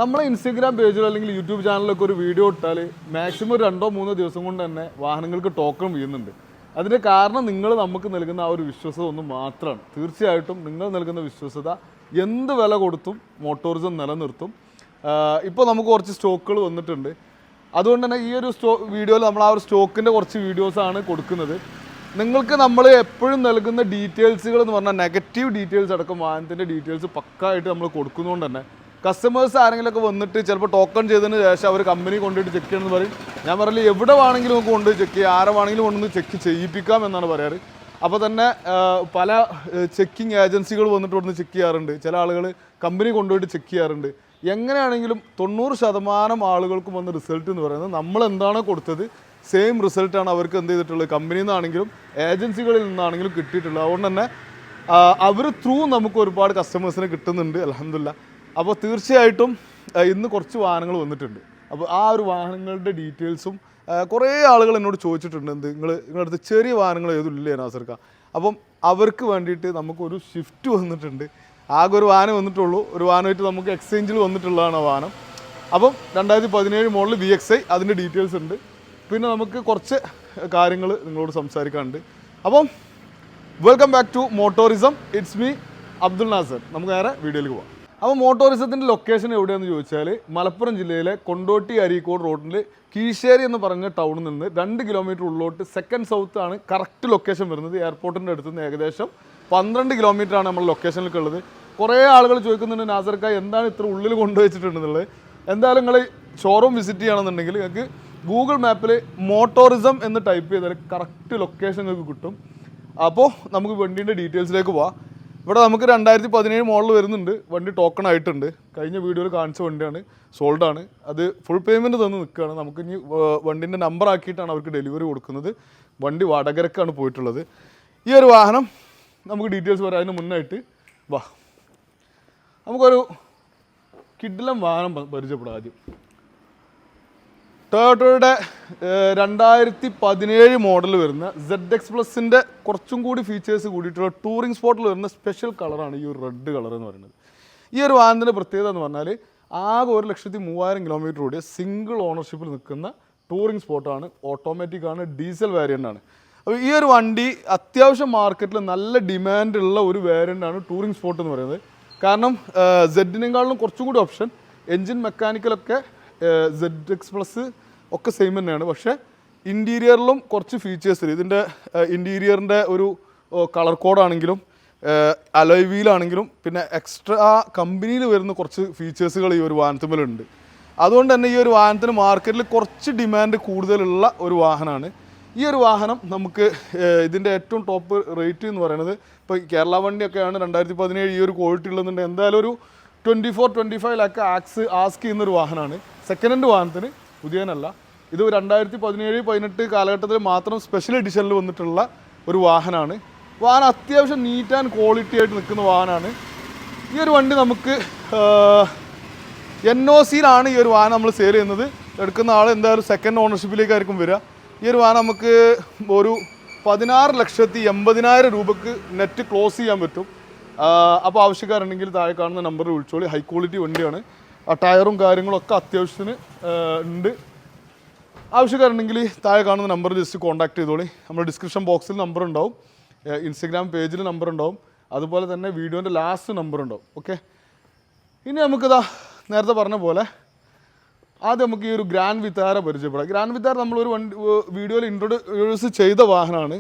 നമ്മളെ ഇൻസ്റ്റഗ്രാം പേജിലോ അല്ലെങ്കിൽ യൂട്യൂബ് ചാനലിലൊക്കെ ഒരു വീഡിയോ ഇട്ടാൽ മാക്സിമം 2-3 ദിവസം കൊണ്ട് തന്നെ വാഹനങ്ങൾക്ക് ടോക്കൺ വീഴുന്നുണ്ട്. അതിൻ്റെ കാരണം നിങ്ങൾ നമുക്ക് നൽകുന്ന ആ ഒരു വിശ്വസത ഒന്ന് മാത്രമാണ്. തീർച്ചയായിട്ടും നിങ്ങൾ നൽകുന്ന വിശ്വസത എന്ത് വില കൊടുത്തും മോട്ടോറിസം നിലനിർത്തും. ഇപ്പോൾ നമുക്ക് കുറച്ച് സ്റ്റോക്കുകൾ വന്നിട്ടുണ്ട്. അതുകൊണ്ട് തന്നെ ഈ ഒരു വീഡിയോയിൽ നമ്മൾ ആ ഒരു സ്റ്റോക്കിൻ്റെ കുറച്ച് വീഡിയോസാണ് കൊടുക്കുന്നത്. നിങ്ങൾക്ക് നമ്മൾ എപ്പോഴും നൽകുന്ന ഡീറ്റെയിൽസുകൾ എന്ന് പറഞ്ഞാൽ നെഗറ്റീവ് ഡീറ്റെയിൽസ് അടക്കം വാഹനത്തിൻ്റെ ഡീറ്റെയിൽസ് പക്കായിട്ട് നമ്മൾ കൊടുക്കുന്നതുകൊണ്ട് തന്നെ കസ്റ്റമേഴ്സ് ആരെങ്കിലുമൊക്കെ വന്നിട്ട് ചിലപ്പോൾ ടോക്കൺ ചെയ്തതിന് ശേഷം അവർ കമ്പനി കൊണ്ടുപോയിട്ട് ചെക്ക് ചെയ്യണമെന്ന് പറയും. ഞാൻ പറയില്ല, എവിടെ വേണമെങ്കിലും നമുക്ക് കൊണ്ടുപോയി ചെക്ക് ചെയ്യുക, ആരെ വേണമെങ്കിലും കൊണ്ടുവന്ന് ചെക്ക് ചെയ്യിപ്പിക്കാം എന്നാണ് പറയാറ്. അപ്പോൾ തന്നെ പല ചെക്കിങ് ഏജൻസികൾ വന്നിട്ട് ഇവിടുന്ന് ചെക്ക് ചെയ്യാറുണ്ട്. ചില ആളുകൾ കമ്പനി കൊണ്ടുപോയിട്ട് ചെക്ക് ചെയ്യാറുണ്ട്. എങ്ങനെയാണെങ്കിലും 90% ആളുകൾക്കും വന്ന റിസൾട്ട് എന്ന് പറയുന്നത് നമ്മൾ എന്താണോ കൊടുത്തത് സെയിം റിസൾട്ടാണ് അവർക്ക് എന്ത് ചെയ്തിട്ടുള്ളത്, കമ്പനിയിൽ നിന്നാണെങ്കിലും ഏജൻസികളിൽ നിന്നാണെങ്കിലും കിട്ടിയിട്ടുള്ളത്. അതുകൊണ്ട് തന്നെ അവർ ത്രൂ നമുക്ക് ഒരുപാട് കസ്റ്റമേഴ്സിനെ കിട്ടുന്നുണ്ട്, അൽഹംദുലില്ലാ. അപ്പോൾ തീർച്ചയായിട്ടും ഇന്ന് കുറച്ച് വാഹനങ്ങൾ വന്നിട്ടുണ്ട്. അപ്പോൾ ആ ഒരു വാഹനങ്ങളുടെ ഡീറ്റെയിൽസും കുറേ ആളുകൾ എന്നോട് ചോദിച്ചിട്ടുണ്ട്, നിങ്ങളുടെ അടുത്ത് ചെറിയ വാഹനങ്ങൾ ഏതുമില്ലേ നാസർക്ക. അപ്പം അവർക്ക് വേണ്ടിയിട്ട് നമുക്കൊരു ഷിഫ്റ്റ് വന്നിട്ടുണ്ട്. ആകെ ഒരു വാഹനം വന്നിട്ടുള്ളൂ. ഒരു വാഹനമായിട്ട് നമുക്ക് എക്സ്ചേഞ്ചിൽ വന്നിട്ടുള്ളതാണ് ആ വാഹനം. അപ്പം 2017 മോഡൽ VXi, അതിൻ്റെ ഡീറ്റെയിൽസ് ഉണ്ട്. പിന്നെ നമുക്ക് കുറച്ച് കാര്യങ്ങൾ നിങ്ങളോട് സംസാരിക്കാനുണ്ട്. അപ്പം welcome back to Motorism. It's me Abdul Nasar. നമുക്ക് നേരെ വീഡിയോയിലേക്ക് പോകാം. അപ്പോൾ മോട്ടോറിസത്തിൻ്റെ ലൊക്കേഷൻ എവിടെയാണെന്ന് ചോദിച്ചാൽ മലപ്പുറം ജില്ലയിലെ കൊണ്ടോട്ടി അരീക്കോട് റോഡിൽ കീഴ്ശ്ശേരി എന്ന് പറഞ്ഞ ടൗണിൽ നിന്ന് 2 കിലോമീറ്റർ ഉള്ളോട്ട് സെക്കൻഡ് സൗത്ത് ആണ് കറക്റ്റ് ലൊക്കേഷൻ വരുന്നത്. എയർപോർട്ടിൻ്റെ അടുത്ത് നിന്ന് ഏകദേശം 12 കിലോമീറ്ററാണ് നമ്മൾ ലൊക്കേഷനിലേക്ക് ഉള്ളത്. കുറേ ആളുകൾ ചോദിക്കുന്നുണ്ട്, നാസർക്ക എന്താണ് ഇത്ര ഉള്ളിൽ കൊണ്ടുവച്ചിട്ടുണ്ടെന്നുള്ളത്. എന്തായാലും നിങ്ങൾ ഷോറൂം വിസിറ്റ് ചെയ്യണമെന്നുണ്ടെങ്കിൽ നിങ്ങൾക്ക് ഗൂഗിൾ മാപ്പിൽ മോട്ടോറിസം എന്ന് ടൈപ്പ് ചെയ്താൽ കറക്റ്റ് ലൊക്കേഷൻ നിങ്ങൾക്ക് കിട്ടും. അപ്പോൾ നമുക്ക് വണ്ടീൻ്റെ ഡീറ്റെയിൽസിലേക്ക് പോവാം. ഇവിടെ നമുക്ക് 2017 മോഡൽ വരുന്നുണ്ട്. വണ്ടി ടോക്കൺ ആയിട്ടുണ്ട്. കഴിഞ്ഞ വീഡിയോയിൽ കാണിച്ച വണ്ടിയാണ്, സോൾഡാണ്. അത് ഫുൾ പേയ്മെൻറ്റ് തന്ന് നിൽക്കുകയാണ്. നമുക്ക് ഇനി വണ്ടീൻ്റെ നമ്പർ ആക്കിയിട്ടാണ് അവർക്ക് ഡെലിവറി കൊടുക്കുന്നത്. വണ്ടി വടകരക്കാണ് പോയിട്ടുള്ളത്. ഈ ഒരു വാഹനം നമുക്ക് ഡീറ്റെയിൽസ് പറയാം. അതിന് മുന്നായിട്ട് വാ നമുക്കൊരു കിഡിലം വാഹനം പരിചയപ്പെടാം. ആദ്യം ടൊയോട്ടയുടെ 2017 മോഡൽ വരുന്ന ZX+ൻ്റെ കുറച്ചും കൂടി ഫീച്ചേഴ്സ് കൂടിയിട്ടുള്ള ടൂറിംഗ് സ്പോട്ടിൽ വരുന്ന സ്പെഷ്യൽ കളറാണ് ഈ ഒരു റെഡ് കളർ എന്ന് പറയുന്നത്. ഈ ഒരു വാഹനത്തിൻ്റെ പ്രത്യേകത എന്ന് പറഞ്ഞാൽ ആകെ 1,03,000 കിലോമീറ്റർ ഓടിയ സിംഗിൾ ഓണർഷിപ്പിൽ നിൽക്കുന്ന ടൂറിംഗ് സ്പോട്ടാണ്. ഓട്ടോമാറ്റിക് ആണ്, ഡീസൽ വേരിയൻ്റ് ആണ്. അപ്പോൾ ഈ ഒരു വണ്ടി അത്യാവശ്യം മാർക്കറ്റിൽ നല്ല ഡിമാൻഡുള്ള ഒരു വേരിയൻ്റ് ആണ് ടൂറിംഗ് സ്പോട്ട് എന്ന് പറയുന്നത്. കാരണം സെഡിനേക്കാളും കുറച്ചും കൂടി ഓപ്ഷൻ, എൻജിൻ മെക്കാനിക്കലൊക്കെ ZX+ ഒക്കെ സെയിം തന്നെയാണ്. പക്ഷേ ഇൻറ്റീരിയറിലും കുറച്ച് ഫീച്ചേഴ്സ്, ഇതിൻ്റെ ഇൻറ്റീരിയറിൻ്റെ ഒരു കളർ കോഡാണെങ്കിലും അലോയ് വീലാണെങ്കിലും പിന്നെ എക്സ്ട്രാ കമ്പനിയിൽ വരുന്ന കുറച്ച് ഫീച്ചേഴ്സുകൾ ഈ ഒരു വാഹനത്തിലുണ്ട്. അതുകൊണ്ട് തന്നെ ഈ ഒരു വാഹനത്തിന് മാർക്കറ്റിൽ കുറച്ച് ഡിമാൻഡ് കൂടുതലുള്ള ഒരു വാഹനമാണ്. ഈ ഒരു വാഹനം നമുക്ക് ഇതിൻ്റെ ഏറ്റവും ടോപ്പ് റേറ്റ് എന്ന് പറയുന്നത്, ഇപ്പോൾ കേരള വണ്ടിയൊക്കെയാണ് 2017 ഈ ഒരു ക്വാളിറ്റി ഉള്ളതുണ്ട്, എന്തായാലും ഒരു 24-25 ലാക്ക് ആസ്ക് ചെയ്യുന്നൊരു വാഹനമാണ്. സെക്കൻഡ് ഹാൻഡ് വാഹനത്തിന്, പുതിയനല്ല. ഇത് 2017-18 കാലഘട്ടത്തിൽ മാത്രം സ്പെഷ്യൽ എഡിഷനിൽ വന്നിട്ടുള്ള ഒരു വാഹനമാണ്. വാഹനം അത്യാവശ്യം നീറ്റ് ആൻഡ് ക്വാളിറ്റി ആയിട്ട് നിൽക്കുന്ന വാഹനമാണ്. ഈ ഒരു വണ്ടി നമുക്ക് NOCയിലാണ് ഈ ഒരു വാഹനം നമ്മൾ സെയിൽ ചെയ്യുന്നത്. എടുക്കുന്ന ആൾ എന്തായാലും സെക്കൻഡ് ഓണർഷിപ്പിലേക്കായിരിക്കും വരിക. ഈ ഒരു വാഹനം നമുക്ക് ഒരു 16,80,000 രൂപക്ക് നെറ്റ് ക്ലോസ് ചെയ്യാൻ പറ്റും. അപ്പോൾ ആവശ്യക്കാരുണ്ടെങ്കിൽ താഴെ കാണുന്ന നമ്പറിൽ വിളിച്ചോളി. ഹൈ ക്വാളിറ്റി വണ്ടിയാണ്. ടയറും കാര്യങ്ങളൊക്കെ അത്യാവശ്യത്തിന് ഉണ്ട്. ആവശ്യക്കാരുണ്ടെങ്കിൽ താഴെ കാണുന്ന നമ്പർ ജസ്റ്റ് കോൺടാക്ട് ചെയ്തോളി. നമ്മുടെ ഡിസ്ക്രിപ്ഷൻ ബോക്സിൽ നമ്പർ ഉണ്ടാവും, ഇൻസ്റ്റഗ്രാം പേജിൽ നമ്പർ ഉണ്ടാവും, അതുപോലെ തന്നെ വീഡിയോൻ്റെ ലാസ്റ്റ് നമ്പർ ഉണ്ടാവും. ഓക്കെ, ഇനി നമുക്കിതാ നേരത്തെ പറഞ്ഞ പോലെ ആദ്യം നമുക്ക് ഈ ഒരു ഗ്രാൻഡ് വിത്താര പരിചയപ്പെടാം. ഗ്രാൻഡ് വിത്താര നമ്മളൊരു വീഡിയോയിൽ ഇൻട്രൊഡ്യൂസ് ചെയ്ത വാഹനമാണ്.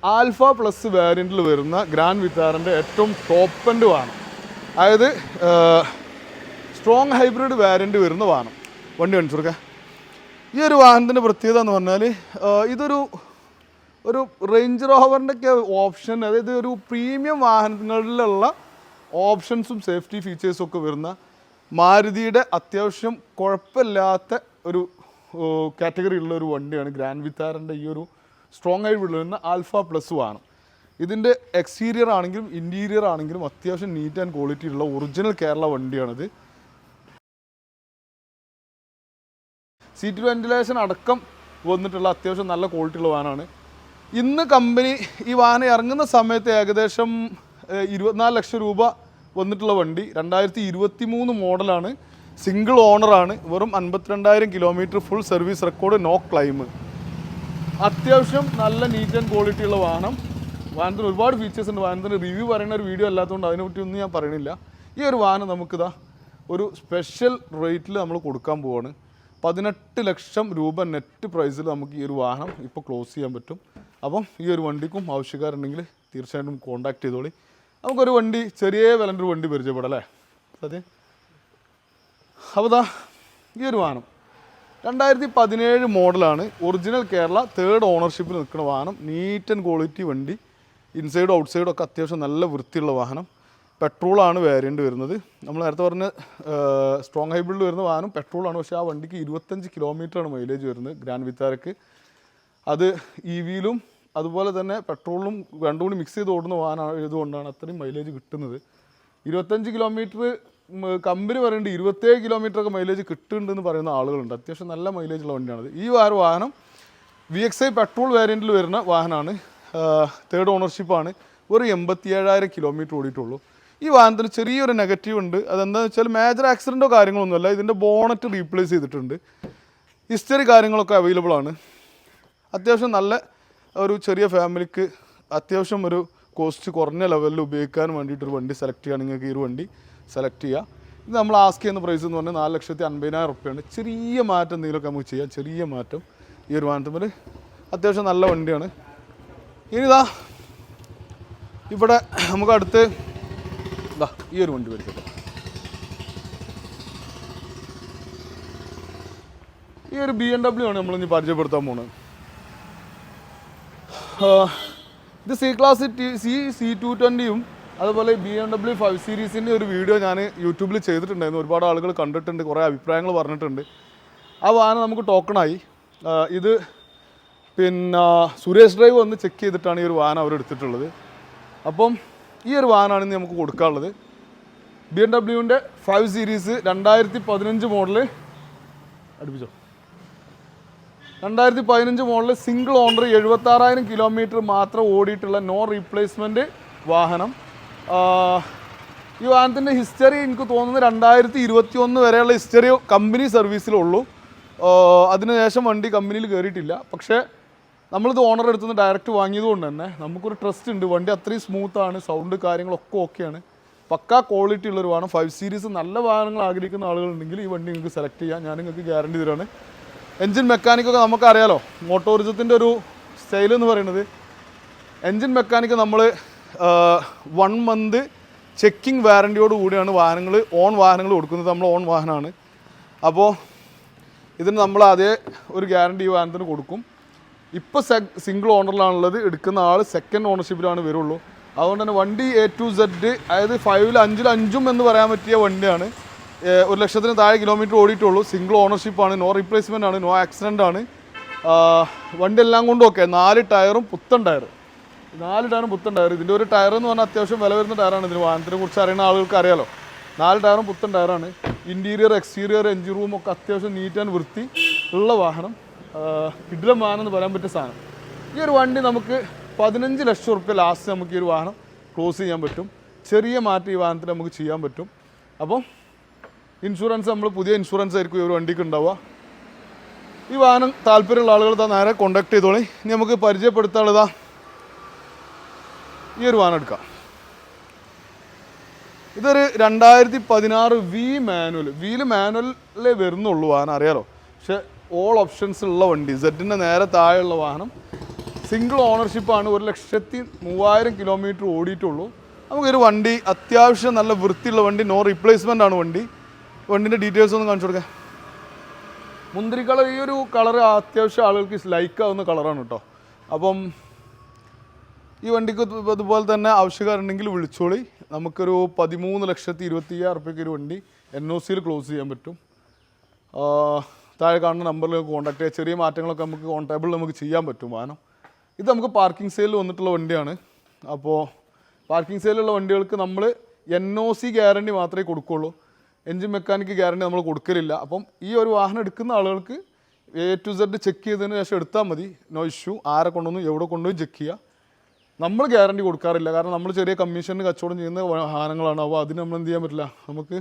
ആൽഫ പ്ലസ് വേരിയൻറ്റിൽ വരുന്ന ഗ്രാൻഡ് വിത്താറിൻ്റെ ഏറ്റവും ടോപ്പ് എൻഡ് വാഹനം. അതായത് സ്ട്രോങ് ഹൈബ്രിഡ് വേരിയൻറ്റ് വരുന്ന വാഹനം. വണ്ടി കാണിച്ചു കൊടുക്കുക. ഈ ഒരു വാഹനത്തിൻ്റെ പ്രത്യേകത എന്ന് പറഞ്ഞാൽ ഇതൊരു റേഞ്ച് റോവറിൻ്റെയൊക്കെ ഓപ്ഷൻ, അതായത് ഒരു പ്രീമിയം വാഹനങ്ങളിലുള്ള ഓപ്ഷൻസും സേഫ്റ്റി ഫീച്ചേഴ്സും ഒക്കെ വരുന്ന മാരുതിയുടെ അത്യാവശ്യം കുഴപ്പമില്ലാത്ത ഒരു കാറ്റഗറി ഉള്ള ഒരു വണ്ടിയാണ് ഗ്രാൻഡ് വിത്താറിൻ്റെ ഈ ഒരു സ്ട്രോങ് ഹൈബ്രിഡിൽ വരുന്ന ആൽഫ പ്ലസ് വാഹനം. ഇതിൻ്റെ എക്സ്റ്റീരിയർ ആണെങ്കിലും ഇൻറ്റീരിയർ ആണെങ്കിലും അത്യാവശ്യം നീറ്റ് ആൻഡ് ക്വാളിറ്റി ഉള്ള ഒറിജിനൽ കേരള വണ്ടിയാണിത്. സീറ്റ് വെന്റിലേഷൻ അടക്കം വന്നിട്ടുള്ള അത്യാവശ്യം നല്ല ക്വാളിറ്റി ഉള്ള വാഹനമാണ്. ഇന്ന് കമ്പനി ഈ വാഹനം ഇറങ്ങുന്ന സമയത്ത് ഏകദേശം 24 ലക്ഷം രൂപ വന്നിട്ടുള്ള വണ്ടി 2023 മോഡലാണ്. സിംഗിൾ ഓണറാണ്, വെറും 52,000 kilometre, full service record, no claim. അത്യാവശ്യം നല്ല നീറ്റ് ആൻഡ് ക്വാളിറ്റി ഉള്ള വാഹനം. വാഹനത്തിന് ഒരുപാട് ഫീച്ചേഴ്സ് ഉണ്ട്. വാഹനത്തിന് റിവ്യൂ പറയുന്ന ഒരു വീഡിയോ അല്ലാത്തതുകൊണ്ട് അതിനെപ്പറ്റി ഞാൻ പറയണില്ല. ഈ ഒരു വാഹനം നമുക്കിതാ ഒരു സ്പെഷ്യൽ റേറ്റിൽ നമ്മൾ കൊടുക്കാൻ പോവാണ്. 18 ലക്ഷം രൂപ നെറ്റ് പ്രൈസിൽ നമുക്ക് ഈ ഒരു വാഹനം ഇപ്പോൾ ക്ലോസ് ചെയ്യാൻ പറ്റും. അപ്പം ഈ ഒരു വണ്ടിക്കും ആവശ്യക്കാരുണ്ടെങ്കിൽ തീർച്ചയായിട്ടും കോൺടാക്ട് ചെയ്തോളി. നമുക്കൊരു വണ്ടി, ചെറിയ വിലൻ്റെ ഒരു വണ്ടി പരിചയപ്പെടാം അല്ലേ അതെ. അപ്പോൾ ദാ ഈ ഒരു വാഹനം 2017 മോഡലാണ്. ഒറിജിനൽ കേരള, 3rd ഓണർഷിപ്പിൽ നിൽക്കുന്ന വാഹനം. നീറ്റ് ആൻഡ് ക്വാളിറ്റി വണ്ടി. ഇൻസൈഡും ഔട്ട്സൈഡും ഒക്കെ അത്യാവശ്യം നല്ല വൃത്തിയുള്ള വാഹനം. പെട്രോളാണ് വേരിയൻ്റ് വരുന്നത്. നമ്മൾ നേരത്തെ പറഞ്ഞ സ്ട്രോങ് ഹൈബ്രിഡിൽ വരുന്ന വാഹനം പെട്രോളാണ്. പക്ഷേ ആ വണ്ടിക്ക് 25 കിലോമീറ്ററാണ് മൈലേജ് വരുന്നത് ഗ്രാൻഡ് വിത്താരക്ക്. അത് ഇ വിയിലും അതുപോലെ തന്നെ പെട്രോളിലും രണ്ടും കൂടി മിക്സ് ചെയ്ത് ഓടുന്ന വാഹനം ആയതുകൊണ്ടാണ് അത്രയും മൈലേജ് കിട്ടുന്നത്. 25 കിലോമീറ്റർ കമ്പനി പറയുന്നുണ്ട്, 27 കിലോമീറ്ററൊക്കെ മൈലേജ് കിട്ടുന്നുണ്ടെന്ന് പറയുന്ന ആളുകളുണ്ട്. അത്യാവശ്യം നല്ല മൈലേജുള്ള വണ്ടിയാണത്. ഈ വാഹനം VXi പെട്രോൾ വേരിയൻറ്റിൽ വരുന്ന വാഹനമാണ്. 3rd ഓണർഷിപ്പാണ്. ഒരു 87,000 കിലോമീറ്റർ ഓടിയിട്ടുള്ളൂ. ഈ വാഹനത്തിന് ചെറിയൊരു നെഗറ്റീവ് ഉണ്ട്. അതെന്താണെന്ന് വെച്ചാൽ മേജർ ആക്സിഡൻറ്റോ കാര്യങ്ങളൊന്നുമല്ല. ഇതിൻ്റെ ബോണറ്റ് റീപ്ലേസ് ചെയ്തിട്ടുണ്ട്. ഹിസ്റ്ററി കാര്യങ്ങളൊക്കെ അവൈലബിൾ ആണ്. അത്യാവശ്യം നല്ല ഒരു ചെറിയ ഫാമിലിക്ക് അത്യാവശ്യം ഒരു കോസ്റ്റ് കുറഞ്ഞ ലെവലിൽ ഉപയോഗിക്കാൻ വേണ്ടിയിട്ടൊരു വണ്ടി സെലക്ട് ചെയ്യുകയാണെങ്കിൽ നിങ്ങൾക്ക് ഈ ഒരു വണ്ടി സെലക്ട് ചെയ്യുക. ഇത് നമ്മൾ ആസ്ക് ചെയ്യുന്ന പ്രൈസ് എന്ന് പറഞ്ഞാൽ 4,50,000 റുപ്യാണ്. ചെറിയ മാറ്റം എന്തെങ്കിലുമൊക്കെ നമുക്ക് ചെയ്യാം. ചെറിയ മാറ്റം ഈ ഒരു വാഹനത്തിൽ അത്യാവശ്യം നല്ല വണ്ടിയാണ്. ഇനിതാ ഇവിടെ നമുക്ക് അടുത്ത് ഈ ഒരു വണ്ടി വരുന്നത്. ഈ ഒരു BMW ആണ് നമ്മളിനി പരിചയപ്പെടുത്താൻ പോകുന്നത്. ഇത് C ക്ലാസ് C220യും അതുപോലെ BMW 5 സീരീസിൻ്റെ ഒരു വീഡിയോ ഞാൻ യൂട്യൂബിൽ ചെയ്തിട്ടുണ്ടായിരുന്നു. ഒരുപാട് ആളുകൾ കണ്ടിട്ടുണ്ട്, കുറേ അഭിപ്രായങ്ങൾ പറഞ്ഞിട്ടുണ്ട്. ആ വാഹനം നമുക്ക് ടോക്കണായി. ഇത് പിന്നെ സുരേഷ് ഡ്രൈവ് വന്ന് ചെക്ക് ചെയ്തിട്ടാണ് ഈ ഒരു വാഹനം അവരെടുത്തിട്ടുള്ളത്. അപ്പം ഈ ഒരു വാഹനമാണ് ഇന്ന് നമുക്ക് കൊടുക്കാനുള്ളത്. BMWൻ്റെ 5 സീരീസ് 2015 മോഡല്. അടുപ്പിച്ചോ. 2015 മോഡല് സിംഗിൾ ഓണർ, 76,000 കിലോമീറ്റർ മാത്രം ഓടിയിട്ടുള്ള നോ റീപ്ലേസ്മെൻറ്റ് വാഹനം. ഈ വാഹനത്തിൻ്റെ ഹിസ്റ്ററി എനിക്ക് തോന്നുന്നത് 2021 വരെയുള്ള ഹിസ്റ്ററി കമ്പനി സർവീസിലുള്ളൂ. അതിനുശേഷം വണ്ടി കമ്പനിയിൽ കയറിയിട്ടില്ല. പക്ഷേ നമ്മളിത് ഓണർ എടുത്തുനിന്ന് ഡയറക്റ്റ് വാങ്ങിയത് കൊണ്ട് തന്നെ നമുക്കൊരു ട്രസ്റ്റ് ഉണ്ട്. വണ്ടി അത്രയും സ്മൂത്താണ്, സൗണ്ട് കാര്യങ്ങളൊക്കെ ഓക്കെയാണ്. പക്കാ ക്വാളിറ്റി ഉള്ളൊരു വാഹനം. 5 സീരീസ് നല്ല വാഹനങ്ങൾ ആഗ്രഹിക്കുന്ന ആളുകളുണ്ടെങ്കിൽ ഈ വണ്ടി നിങ്ങൾക്ക് സെലക്ട് ചെയ്യാം. ഞാൻ നിങ്ങൾക്ക് ഗ്യാരണ്ടി തരാണ്. എൻജിൻ മെക്കാനിക്കൊക്കെ നമുക്കറിയാലോ, മോട്ടോറിസത്തിൻ്റെ ഒരു സ്റ്റൈൽ എന്ന് പറയുന്നത് എൻജിൻ മെക്കാനിക്ക് നമ്മൾ 1 മന്ത് ചെക്കിംഗ് വാറൻറ്റിയോട് കൂടിയാണ് വാഹനങ്ങൾ കൊടുക്കുന്നത്. നമ്മൾ ഓൺ വാഹനമാണ്. അപ്പോൾ ഇതിന് നമ്മൾ അതേ ഒരു ഗ്യാരണ്ടി ഈ വാഹനത്തിന് കൊടുക്കും. ഇപ്പോൾ സിംഗിൾ ഓണറിലാണുള്ളത്. എടുക്കുന്ന ആൾ 2nd ഓണർഷിപ്പിലാണ് വരുള്ളൂ. അതുകൊണ്ട് തന്നെ വണ്ടി A to Z, അതായത് 5-ൽ 5-ൽ 5ഉം എന്ന് പറയാൻ പറ്റിയ വണ്ടിയാണ്. 1,00,000 താഴെ കിലോമീറ്റർ ഓടിയിട്ടുള്ളൂ. സിംഗിൾ ഓണർഷിപ്പാണ്, നോ റീപ്ലേസ്മെൻ്റ് ആണ്, നോ ആക്സിഡൻ്റ് ആണ്. വണ്ടി എല്ലാം കൊണ്ടും ഓക്കെ. 4 ടയറും പുത്തൻ ടയർ. 4 ടയറും പുത്തൻ ടയർ. ഇതിൻ്റെ ഒരു ടയർ എന്ന് പറഞ്ഞാൽ അത്യാവശ്യം വില വരുന്ന ടയറാണ്. ഇതിന് വാഹനത്തിനെ കുറിച്ച് അറിയുന്ന ആളുകൾക്ക് അറിയാലോ. 4 ടയറും പുത്തൻ ടയറാണ്. ഇൻറ്റീരിയർ, എക്സ്റ്റീരിയർ, എൻജിൻ റൂം ഒക്കെ അത്യാവശ്യം നീറ്റ് ആൻഡ് വൃത്തി ഉള്ള വാഹനം. കിടിലം വാഹനം എന്ന് പറയാൻ പറ്റിയ സാധനം. ഈ ഒരു വണ്ടി നമുക്ക് 15 ലക്ഷം റുപ്യ ലാസ്റ്റ് നമുക്ക് ഈ ഒരു വാഹനം ക്ലോസ് ചെയ്യാൻ പറ്റും. ചെറിയ മാറ്റം ഈ വാഹനത്തിന് നമുക്ക് ചെയ്യാൻ പറ്റും. അപ്പം ഇൻഷുറൻസ് നമ്മൾ പുതിയ ഇൻഷുറൻസ് ആയിരിക്കും ഈ ഒരു വണ്ടിക്ക് ഉണ്ടാവുക. ഈ വാഹനം താല്പര്യമുള്ള ആളുകൾ നേരെ കോണ്ടാക്ട് ചെയ്തോളി. ഇനി നമുക്ക് പരിചയപ്പെടുത്താനുള്ളതാ ഈ ഒരു വാഹനം എടുക്കാം. ഇതൊരു 2016 വീല് മാനുവലേ വരുന്നുള്ളൂ വാഹനം, അറിയാലോ. പക്ഷേ ഓൾ ഓപ്ഷൻസ് ഉള്ള വണ്ടി. സെഡിൻ്റെ നേരെ താഴെയുള്ള വാഹനം. സിംഗിൾ ഓണർഷിപ്പാണ്. 1,03,000 കിലോമീറ്റർ ഓടിയിട്ടുള്ളൂ. നമുക്കൊരു വണ്ടി അത്യാവശ്യം നല്ല വൃത്തിയുള്ള വണ്ടി, നോ റീപ്ലേസ്മെൻ്റ് ആണ് വണ്ടി. വണ്ടിൻ്റെ ഡീറ്റെയിൽസ് ഒന്ന് കാണിച്ചു കൊടുക്കാം. മുന്തിരി കളർ, ഈ ഒരു കളർ അത്യാവശ്യം ആളുകൾക്ക് ലൈക്ക് ആവുന്ന കളറാണ് കേട്ടോ. അപ്പം ഈ വണ്ടിക്ക് അതുപോലെ തന്നെ ആവശ്യക്കാരുണ്ടെങ്കിൽ വിളിച്ചോളി. നമുക്കൊരു 13,20,000 റുപ്യക്ക് ഒരു വണ്ടി NOCയിൽ ക്ലോസ് ചെയ്യാൻ പറ്റും. താഴെ കാണുന്ന നമ്പറിൽ കോൺടാക്ട് ചെയ്യുക. ചെറിയ മാറ്റങ്ങളൊക്കെ നമുക്ക് കോൺടാബിളിൽ നമുക്ക് ചെയ്യാൻ പറ്റും വാഹനം. ഇത് നമുക്ക് പാർക്കിംഗ് സെയിലിൽ വന്നിട്ടുള്ള വണ്ടിയാണ്. അപ്പോൾ പാർക്കിംഗ് സെയിലുള്ള വണ്ടികൾക്ക് നമ്മൾ NOC ഗ്യാരണ്ടി മാത്രമേ കൊടുക്കുകയുള്ളൂ. എൻജിൻ മെക്കാനിക്ക് ഗ്യാരണ്ടി നമ്മൾ കൊടുക്കലില്ല. അപ്പം ഈ ഒരു വാഹനം എടുക്കുന്ന ആളുകൾക്ക് A to Z ചെക്ക് ചെയ്തതിന് ശേഷം എടുത്താൽ മതി. No issue. ആരെ കൊണ്ടുവന്നു എവിടെ കൊണ്ടുപോയി ചെക്ക് ചെയ്യുക. നമ്മൾ ഗ്യാരണ്ടി കൊടുക്കാറില്ല. കാരണം നമ്മൾ ചെറിയ കമ്മീഷന് കച്ചവടം ചെയ്യുന്ന വാഹനങ്ങളാണ്. അപ്പോൾ അതിന് നമ്മൾ എന്ത് ചെയ്യാൻ പറ്റില്ല, നമുക്ക്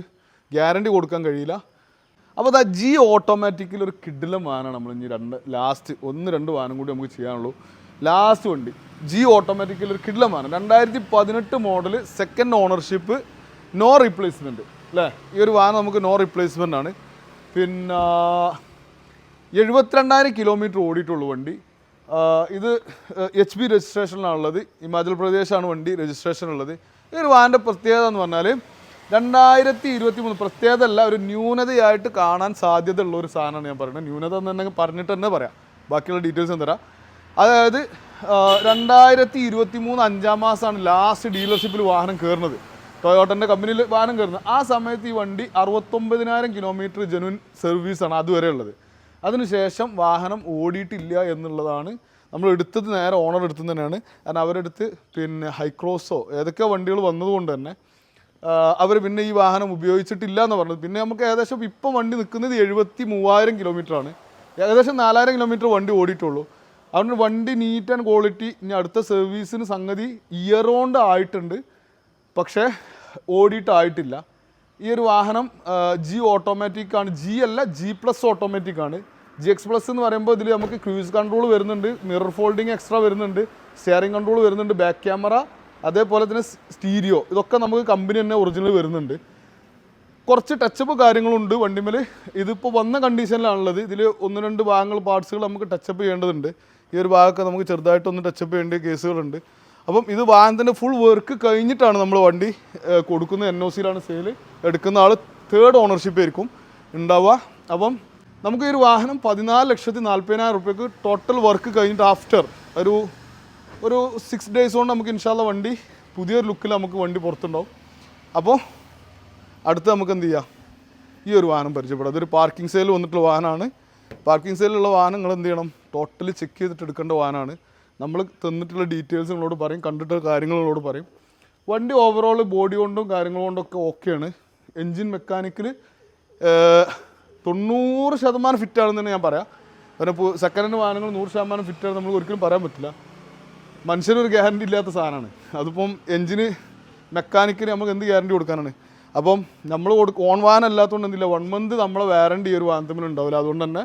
ഗ്യാരണ്ടി കൊടുക്കാൻ കഴിയില്ല. അപ്പോൾ അതാ ജി ഓട്ടോമാറ്റിക്കിൽ ഒരു കിഡിലം വാഹനമാണ് നമ്മൾ ഇനി ലാസ്റ്റ് 1-2 വാഹനം കൂടി നമുക്ക് ചെയ്യാനുള്ളൂ. ലാസ്റ്റ് വണ്ടി ജി ഓട്ടോമാറ്റിക്കിൽ ഒരു കിഡിലം വാഹനം 2018 model, second ownership, no replacement അല്ലേ. ഈ ഒരു വാഹനം നമുക്ക് നോ റീപ്ലേസ്മെൻ്റ് ആണ്. പിന്നെ 72,000 കിലോമീറ്റർ ഓടിയിട്ടുള്ളൂ വണ്ടി. ഇത് HB രജിസ്ട്രേഷനിലാണുള്ളത്. ഹിമാചൽ പ്രദേശാണ് വണ്ടി രജിസ്ട്രേഷൻ ഉള്ളത്. ഈ ഒരു വാഹനൻ്റെ പ്രത്യേകത എന്ന് പറഞ്ഞാൽ 2023 പ്രത്യേകത അല്ല, ഒരു ന്യൂനതയായിട്ട് കാണാൻ സാധ്യത ഉള്ള ഒരു സാധനമാണ് ഞാൻ പറയുന്നത്. ന്യൂനത എന്ന് തന്നെ പറഞ്ഞിട്ട് തന്നെ പറയാം, ബാക്കിയുള്ള ഡീറ്റെയിൽസ് തരാം. അതായത് 2023 5-ാം മാസമാണ് ലാസ്റ്റ് ഡീലർഷിപ്പിൽ വാഹനം കയറുന്നത്, ടൊയോട്ടൻ്റെ കമ്പനിയിൽ വാഹനം കയറുന്നത്. ആ സമയത്ത് ഈ വണ്ടി 69,000 കിലോമീറ്റർ ജെനുവിൻ സർവീസാണ് അതുവരെ ഉള്ളത്. അതിനുശേഷം വാഹനം ഓടിയിട്ടില്ല എന്നുള്ളതാണ് നമ്മൾ എടുത്തത്. നേരെ ഓണർ എടുത്തു തന്നെയാണ്. കാരണം അവരെടുത്ത് പിന്നെ ഹൈക്രോസോ ഏതൊക്കെ വണ്ടികൾ വന്നതുകൊണ്ട് തന്നെ അവർ പിന്നെ ഈ വാഹനം ഉപയോഗിച്ചിട്ടില്ല എന്ന് പറഞ്ഞത്. പിന്നെ നമുക്ക് ഏകദേശം ഇപ്പം വണ്ടി നിൽക്കുന്നത് 73,000 കിലോമീറ്ററാണ്. ഏകദേശം 4,000 കിലോമീറ്റർ വണ്ടി ഓടിയിട്ടുള്ളൂ. അതുകൊണ്ട് വണ്ടി നീറ്റ് ആൻഡ് ക്വാളിറ്റി. ഇനി അടുത്ത സർവീസിന് സംഗതി ഇയർ റൗണ്ട് ആയിട്ടുണ്ട്, പക്ഷേ ഓടിയിട്ടായിട്ടില്ല. ഈ ഒരു വാഹനം ജി ഓട്ടോമാറ്റിക് ആണ്. ജി അല്ല, G+ ഓട്ടോമാറ്റിക് ആണ്. GX+ എന്ന് പറയുമ്പോൾ ഇതിൽ നമുക്ക് ക്രൂസ് കൺട്രോൾ വരുന്നുണ്ട്, മിറർ ഫോൾഡിങ് എക്സ്ട്രാ വരുന്നുണ്ട്, സ്റ്റിയറിംഗ് കൺട്രോൾ വരുന്നുണ്ട്, ബാക്ക് ക്യാമറ, അതേപോലെ തന്നെ സ്റ്റീരിയോ, ഇതൊക്കെ നമുക്ക് കമ്പനി തന്നെ ഒറിജിനൽ വരുന്നുണ്ട്. കുറച്ച് ടച്ചപ്പ് കാര്യങ്ങളുണ്ട് വണ്ടിമേൽ. ഇതിപ്പോൾ വന്ന കണ്ടീഷനിലാണുള്ളത്. ഇതിൽ 1-2 ഭാഗങ്ങൾ പാർട്സുകൾ നമുക്ക് ടച്ചപ്പ് ചെയ്യേണ്ടതുണ്ട്. ഈ ഒരു ഭാഗമൊക്കെ നമുക്ക് ചെറുതായിട്ടൊന്ന് ടച്ചപ്പ് ചെയ്യേണ്ട കേസുകളുണ്ട്. അപ്പം ഇത് വാഹനത്തിൻ്റെ ഫുൾ വർക്ക് കഴിഞ്ഞിട്ടാണ് നമ്മൾ വണ്ടി കൊടുക്കുന്നത്. NOCയിലാണ് സെയിൽ. എടുക്കുന്ന ആൾ 3rd ഓണർഷിപ്പ് ആയിരിക്കും ഉണ്ടാവുക. അപ്പം നമുക്ക് ഈ ഒരു വാഹനം 14,40,000 റുപ്യക്ക് ടോട്ടൽ വർക്ക് കഴിഞ്ഞിട്ട് ആഫ്റ്റർ ഒരു 6 days കൊണ്ട് നമുക്ക് ഇൻഷാല്ല വണ്ടി പുതിയൊരു ലുക്കിൽ നമുക്ക് വണ്ടി പുറത്തുണ്ടാവും. അപ്പോൾ അടുത്ത് നമുക്ക് എന്ത് ചെയ്യാം, ഈ ഒരു വാഹനം പരിചയപ്പെടാം. അതൊരു പാർക്കിംഗ് സെയിൽ വന്നിട്ടുള്ള വാഹനമാണ്. പാർക്കിംഗ് സെയിലുള്ള വാഹനം നിങ്ങൾ എന്ത് ചെയ്യണം, ടോട്ടലി ചെക്ക് ചെയ്തിട്ട് എടുക്കേണ്ട വാഹനമാണ്. നമ്മൾ തന്നിട്ടുള്ള ഡീറ്റെയിൽസ് നിങ്ങളോട് പറയും, കണ്ടിട്ടുള്ള കാര്യങ്ങൾ നിങ്ങളോട് പറയും. വണ്ടി ഓവറോൾ ബോഡി കൊണ്ടും കാര്യങ്ങൾ കൊണ്ടൊക്കെ ഓക്കെയാണ്. എൻജിൻ മെക്കാനിക്കൽ 90% ഫിറ്റാണെന്ന് തന്നെ ഞാൻ പറയാം. കാരണം ഇപ്പോൾ സെക്കൻഡ് ഹാൻഡ് വാഹനങ്ങൾ 100% ഫിറ്റാണ് നമ്മൾ ഒരിക്കലും പറയാൻ പറ്റില്ല. മനുഷ്യനൊരു ഗ്യാരണ്ടി ഇല്ലാത്ത സാധനമാണ്. അതിപ്പം എൻജിന് മെക്കാനിക്കിന് നമുക്ക് എന്ത് ഗ്യാരണ്ടി കൊടുക്കാനാണ്. അപ്പം നമ്മൾ ഓൺ വാഹനം അല്ലാത്തതുകൊണ്ട് എന്തില്ല, 1 month നമ്മളെ വാറണ്ടി ഈ ഒരു വാഹനത്തിൽ ഉണ്ടാവില്ല. അതുകൊണ്ട് തന്നെ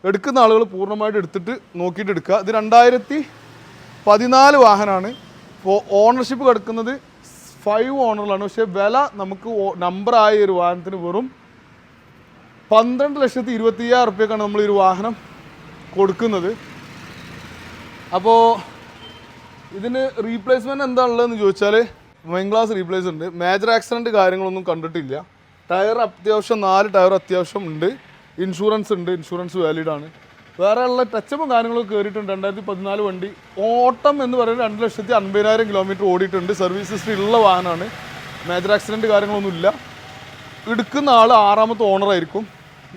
എടുക്കുന്ന ആളുകൾ പൂർണ്ണമായിട്ട് എടുത്തിട്ട് നോക്കിയിട്ട് എടുക്കുക. ഇത് 2014 വാഹനമാണ്. ഇപ്പോൾ ഓണർഷിപ്പ് കിടക്കുന്നത് 5 ഓണറിലാണ്. പക്ഷേ വില നമുക്ക് നമ്പറായ ഒരു വാഹനത്തിന് വെറും 12,25,000 റുപ്യക്കാണ് നമ്മൾ ഈ ഒരു വാഹനം കൊടുക്കുന്നത്. അപ്പോൾ ഇതിന് റീപ്ലേസ്മെൻറ്റ് എന്താ ഉള്ളതെന്ന് ചോദിച്ചാൽ മെയിൻ ക്ലാസ് റീപ്ലേസ് ഉണ്ട്. മേജർ ആക്സിഡൻറ്റ് കാര്യങ്ങളൊന്നും കണ്ടിട്ടില്ല. ടയർ അത്യാവശ്യം 4 ടയർ അത്യാവശ്യം ഉണ്ട്. ഇൻഷുറൻസ് ഉണ്ട്, ഇൻഷുറൻസ് വാലിഡാണ്. വേറെ ഉള്ള ടച്ചപ്പും കാര്യങ്ങളൊക്കെ കയറിയിട്ടുണ്ട്. 2014 വണ്ടി. ഓട്ടം എന്ന് പറയുന്നത് 2,50,000 കിലോമീറ്റർ ഓടിയിട്ടുണ്ട്. സർവീസ് ഹിസ്റ്ററി ഉള്ള വാഹനമാണ്. മേജർ ആക്സിഡൻറ്റ് കാര്യങ്ങളൊന്നുമില്ല. എടുക്കുന്ന ആൾ 6ാമത്തെ ഓണറായിരിക്കും.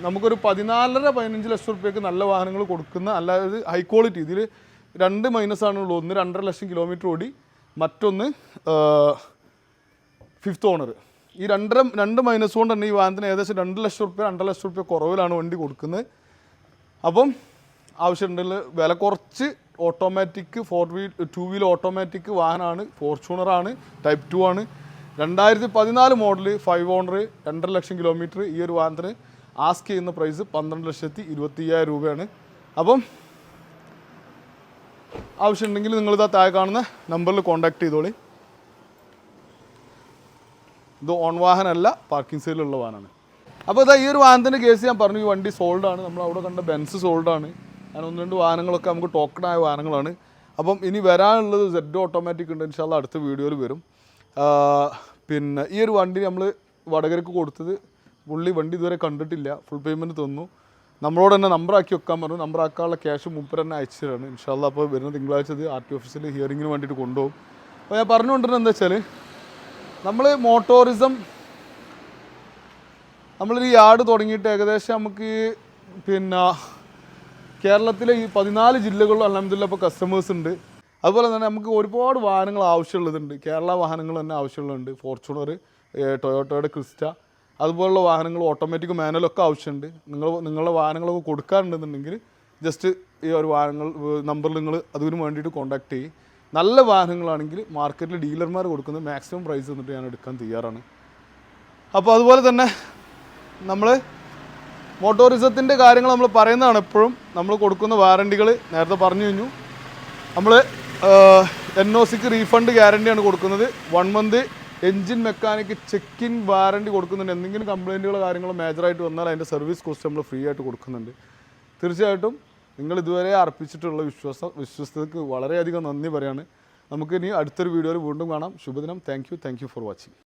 നമുക്കൊരു 14-15 ലക്ഷം റുപ്യക്ക് നല്ല വാഹനങ്ങൾ കൊടുക്കുന്ന, അല്ലാതെ ഹൈ ക്വാളിറ്റി. ഇതിൽ 2 മൈനസാണുള്ളൂ. ഒന്ന് 2.5 ലക്ഷം കിലോമീറ്റർ ഓടി, മറ്റൊന്ന് 5th ഓണർ. ഈ 2 മൈനസ് കൊണ്ട് തന്നെ ഈ വാഹനത്തിന് ഏകദേശം 2 ലക്ഷം റുപ്യ 2.5 ലക്ഷം റുപ്യ കുറവിലാണ് വണ്ടി കൊടുക്കുന്നത്. അപ്പം ആവശ്യമുണ്ടെങ്കിൽ വില കുറച്ച് ഓട്ടോമാറ്റിക് 2 വീൽ ഓട്ടോമാറ്റിക് വാഹനമാണ്. ഫോർച്യൂണറാണ്, ടൈപ്പ് 2 ആണ്. 2014 മോഡൽ, 5 ഓണർ, 2.5 ലക്ഷം കിലോമീറ്റർ. ഈ ഒരു വാഹനത്തിന് ആസ്ക് ചെയ്യുന്ന പ്രൈസ് 12,25,000 രൂപയാണ്. അപ്പം ആവശ്യമുണ്ടെങ്കിൽ നിങ്ങളിതാ താഴെ കാണുന്ന നമ്പറിൽ കോൺടാക്ട് ചെയ്തോളി. ഇത് ഓൺ വാഹനമല്ല, പാർക്കിംഗ് സെയിലുള്ള വാഹനമാണ്. അപ്പോൾ ഇതാ ഈ ഒരു വാഹനത്തിൻ്റെ കേസ് ഞാൻ പറഞ്ഞു. ഈ വണ്ടി സോൾഡാണ്. നമ്മൾ അവിടെ കണ്ട ബെൻസ് സോൾഡാണ്. അങ്ങനെ 1-2 വാഹനങ്ങളൊക്കെ നമുക്ക് ടോക്കണായ വാഹനങ്ങളാണ്. അപ്പം ഇനി വരാനുള്ളത് Z ഓട്ടോമാറ്റിക് ഉണ്ട്. ഇൻഷാല്ലാ അടുത്ത വീഡിയോയിൽ വരും. പിന്നെ ഈ ഒരു വണ്ടി നമ്മൾ വടകരക്ക് കൊടുത്തത്, പുള്ളി വണ്ടി ഇതുവരെ കണ്ടിട്ടില്ല. ഫുൾ പേയ്മെൻറ്റ് തന്നു. നമ്മളോട് തന്നെ നമ്പറാക്കി വെക്കാൻ പറഞ്ഞു. നമ്പറാക്കാനുള്ള ക്യാഷ് മൂപ്പർ തന്നെ അയച്ചു തരാണ് ഇൻഷാല്ലാ. അപ്പോൾ വരുന്ന തിങ്കളാഴ്ച RT ഓഫീസിൽ ഹിയറിങ്ങിന് വേണ്ടിയിട്ട് കൊണ്ടുപോകും. അപ്പോൾ ഞാൻ പറഞ്ഞുകൊണ്ടിരുന്നത് എന്താ വെച്ചാൽ, നമ്മൾ മോട്ടോറിസം നമ്മളൊരു യാർഡ് തുടങ്ങിയിട്ട് ഏകദേശം നമുക്ക് പിന്നെ കേരളത്തിലെ ഈ 14 ജില്ലകളിലും അൽഹംദുലില്ലാ ഇപ്പോൾ കസ്റ്റമേഴ്സ് ഉണ്ട്. അതുപോലെ തന്നെ നമുക്ക് ഒരുപാട് വാഹനങ്ങൾ ആവശ്യമുള്ളതുണ്ട്. കേരള വാഹനങ്ങൾ തന്നെ ആവശ്യമുള്ളതുണ്ട്. ഫോർച്യൂണർ, ടൊയോട്ടയുടെ ക്രിസ്റ്റ, അതുപോലുള്ള വാഹനങ്ങൾ ഓട്ടോമാറ്റിക് മാനുവലൊക്കെ ആവശ്യമുണ്ട്. നിങ്ങളുടെ വാഹനങ്ങളൊക്കെ കൊടുക്കാറുണ്ടെന്നുണ്ടെങ്കിൽ ജസ്റ്റ് ഈ ഒരു വാഹനങ്ങൾ നമ്പറിൽ നിങ്ങൾ അതിന് വേണ്ടിയിട്ട് കോൺടാക്ട് ചെയ്യും. നല്ല വാഹനങ്ങളാണെങ്കിൽ മാർക്കറ്റിൽ ഡീലർമാർ കൊടുക്കുന്നത് മാക്സിമം പ്രൈസ് തന്നിട്ട് ഞാൻ എടുക്കാൻ തയ്യാറാണ്. അപ്പോൾ അതുപോലെ തന്നെ നമ്മൾ മോട്ടോറിസത്തിൻ്റെ കാര്യങ്ങൾ നമ്മൾ പറയുന്നതാണ് എപ്പോഴും. നമ്മൾ കൊടുക്കുന്ന വാറണ്ടികൾ നേരത്തെ പറഞ്ഞു കഴിഞ്ഞു. നമ്മൾ NOCക്ക് റീഫണ്ട് ഗ്യാരണ്ടിയാണ് കൊടുക്കുന്നത്. 1 month engine mechanic check in warranty കൊടുക്കുന്നുണ്ട്. എന്തെങ്കിലും കംപ്ലയിൻറ്റുകളോ കാര്യങ്ങളോ മേജറായിട്ട് വന്നാൽ അതിൻ്റെ സർവീസ് കോസ്റ്റ് നമ്മൾ ഫ്രീ ആയിട്ട് കൊടുക്കുന്നുണ്ട്. തീർച്ചയായിട്ടും നിങ്ങൾ ഇതുവരെ അർപ്പിച്ചിട്ടുള്ള വിശ്വസ്തതയ്ക്ക് വളരെയധികം നന്ദി പറയാണ്. നമുക്കിനി അടുത്തൊരു വീഡിയോയിൽ വീണ്ടും കാണാം. ശുഭദിനം. Thank you for watching.